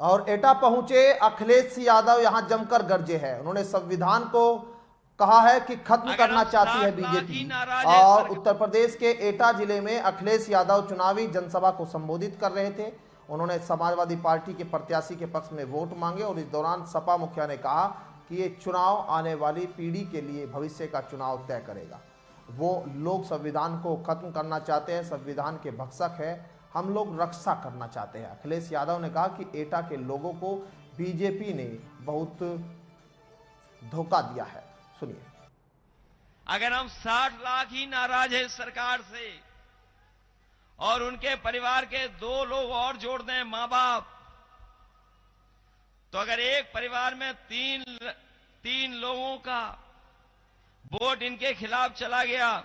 और एटा पहुंचे अखिलेश यादव यहां जमकर गरजे हैं। उन्होंने संविधान को कहा है कि खत्म करना चाहती है बीजेपी। और उत्तर प्रदेश के एटा जिले में अखिलेश यादव चुनावी जनसभा को संबोधित कर रहे थे। उन्होंने समाजवादी पार्टी के प्रत्याशी के पक्ष में वोट मांगे और इस दौरान सपा मुखिया ने कहा कि ये चुनाव आने वाली पीढ़ी के लिए भविष्य का चुनाव तय करेगा। वो लोग संविधान को खत्म करना चाहते हैं, संविधान के भक्षक है, हम लोग रक्षा करना चाहते हैं। अखिलेश यादव ने कहा कि एटा के लोगों को बीजेपी ने बहुत धोखा दिया है। सुनिए। अगर हम 60 लाख ही नाराज है सरकार से और उनके परिवार के 2 लोग और जोड़ दें, मां बाप, तो अगर एक परिवार में तीन लोगों का वोट इनके खिलाफ चला गया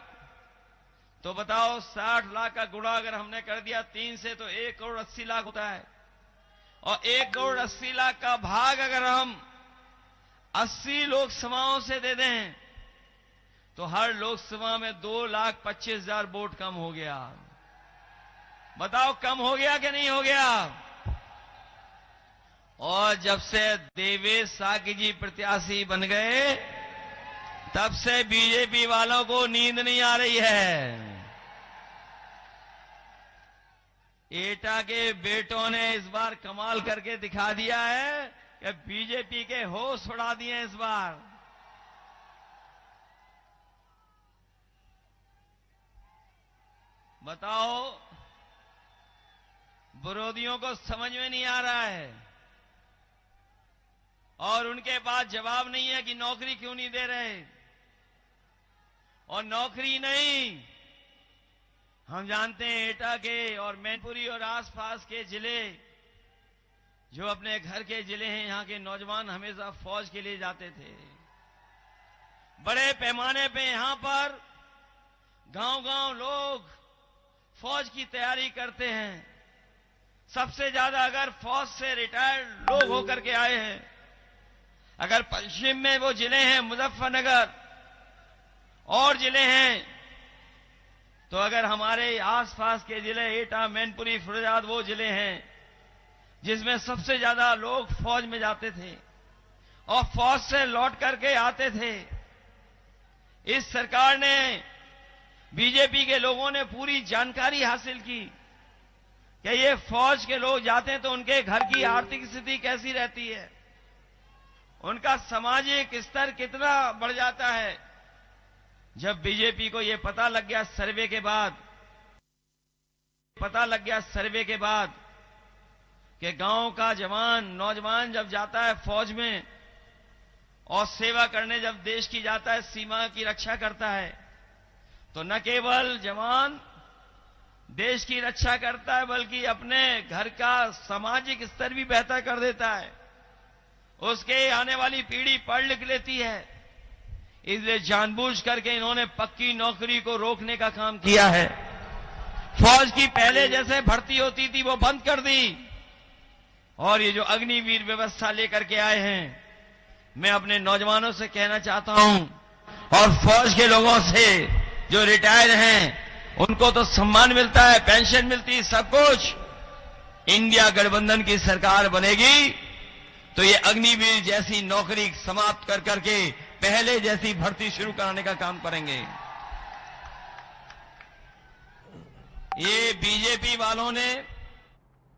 तो बताओ 60 लाख का गुणा अगर हमने कर दिया 3 से तो 1 करोड़ 80 लाख होता है। और 1 करोड़ 80 लाख का भाग अगर हम 80 लोकसभाओं से दे दें तो हर लोकसभा में 2,25,000 वोट कम हो गया। बताओ कम हो गया कि नहीं हो गया? और जब से देवेश साकी जी प्रत्याशी बन गए तब से बीजेपी वालों को नींद नहीं आ रही है। एटा के बेटों ने इस बार कमाल करके दिखा दिया है कि बीजेपी के होश उड़ा दिए इस बार। बताओ विरोधियों को समझ में नहीं आ रहा है और उनके पास जवाब नहीं है कि नौकरी क्यों नहीं दे रहे। और नौकरी नहीं, हम जानते हैं एटा के और मैनपुरी और आसपास के जिले जो अपने घर के जिले हैं, यहां के नौजवान हमेशा फौज के लिए जाते थे। बड़े पैमाने पे यहां पर गांव-गांव लोग फौज की तैयारी करते हैं। सबसे ज्यादा अगर फौज से रिटायर्ड लोग होकर के आए हैं, अगर पश्चिम में वो जिले हैं मुजफ्फरनगर और जिले हैं, तो अगर हमारे आसपास के जिले एटा, मैनपुरी, फिरोजाबाद वो जिले हैं जिसमें सबसे ज्यादा लोग फौज में जाते थे और फौज से लौट करके आते थे। इस सरकार ने, बीजेपी के लोगों ने पूरी जानकारी हासिल की कि ये फौज के लोग जाते हैं तो उनके घर की आर्थिक स्थिति कैसी रहती है, उनका सामाजिक स्तर कितना बढ़ जाता है। जब बीजेपी को यह पता लग गया सर्वे के बाद कि गांव का नौजवान जब जाता है फौज में और सेवा करने जब देश की जाता है, सीमा की रक्षा करता है, तो न केवल जवान देश की रक्षा करता है बल्कि अपने घर का सामाजिक स्तर भी बेहतर कर देता है। उसके आने वाली पीढ़ी पढ़ लिख लेती है। इसलिए जानबूझ करके इन्होंने पक्की नौकरी को रोकने का काम किया है। फौज की पहले जैसे भर्ती होती थी वो बंद कर दी और ये जो अग्निवीर व्यवस्था लेकर के आए हैं, मैं अपने नौजवानों से कहना चाहता हूं और फौज के लोगों से जो रिटायर हैं उनको तो सम्मान मिलता है, पेंशन मिलती है, सब कुछ। इंडिया गठबंधन की सरकार बनेगी तो ये अग्निवीर जैसी नौकरी समाप्त कर करके पहले जैसी भर्ती शुरू कराने का काम करेंगे। ये बीजेपी वालों ने